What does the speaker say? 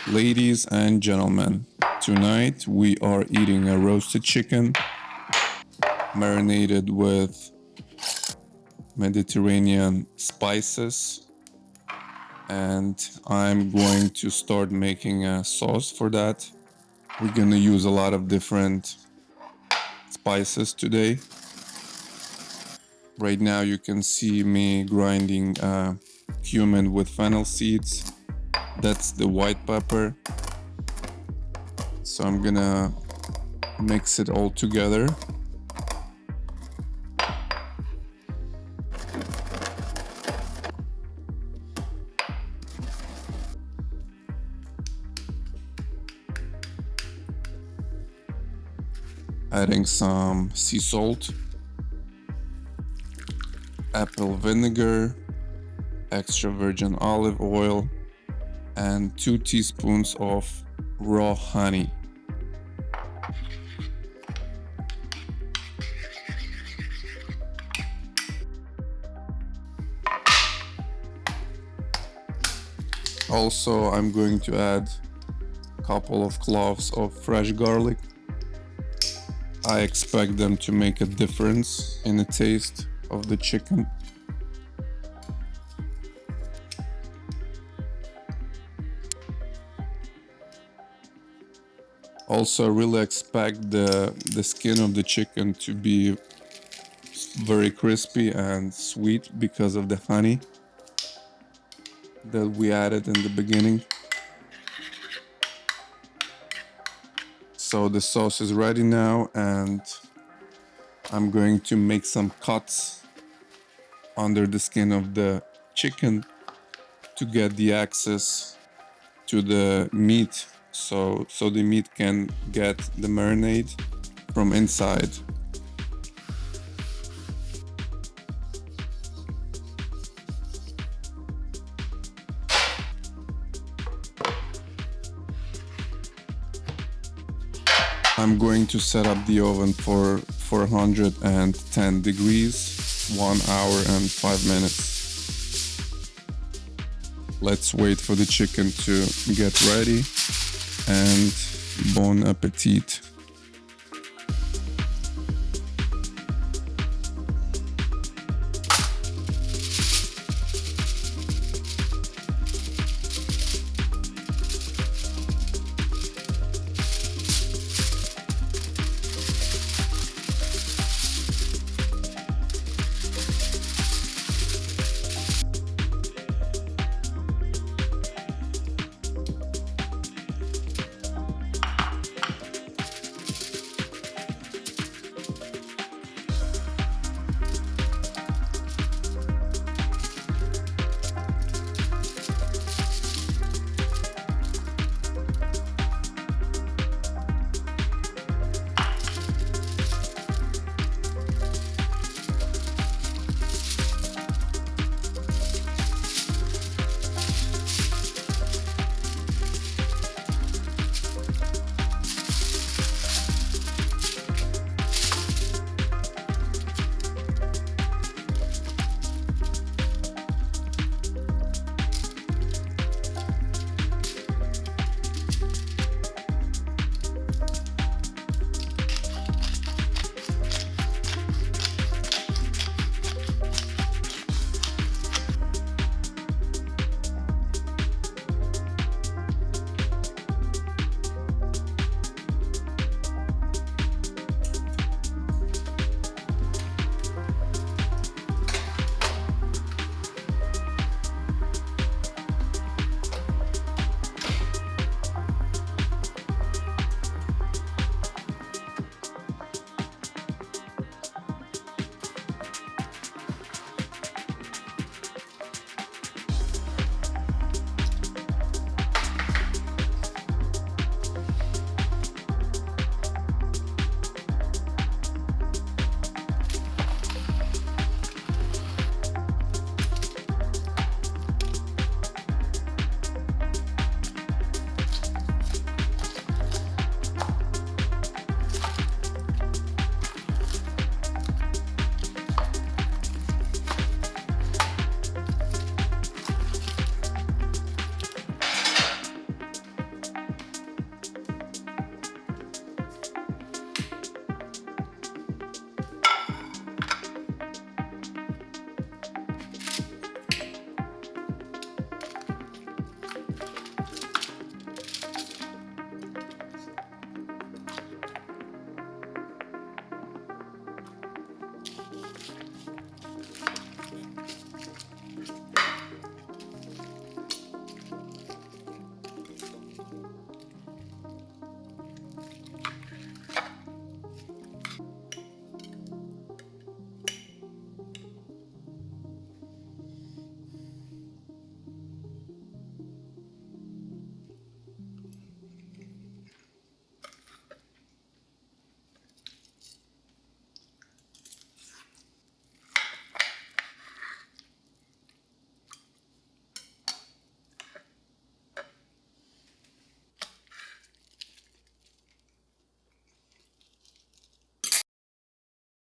Ladies and gentlemen, tonight we are eating a roasted chicken marinated with Mediterranean spices, and I'm going to start making a sauce for that. We're gonna use a lot of different spices today. Right now you can see me grinding cumin with fennel seeds. That's the white pepper. So I'm gonna mix it all together. Adding some sea salt, apple vinegar, extra virgin olive oil, and 2 teaspoons of raw honey. Also, I'm going to add a couple of cloves of fresh garlic. I expect them to make a difference in the taste of the chicken. Also, I really expect the skin of the chicken to be very crispy and sweet because of the honey that we added in the beginning. So the sauce is ready now, and I'm going to make some cuts under the skin of the chicken to get the access to the meat, so the meat can get the marinade from inside. I'm going to set up the oven for 410 degrees, 1 hour and 5 minutes. Let's wait for the chicken to get ready, and bon appetit.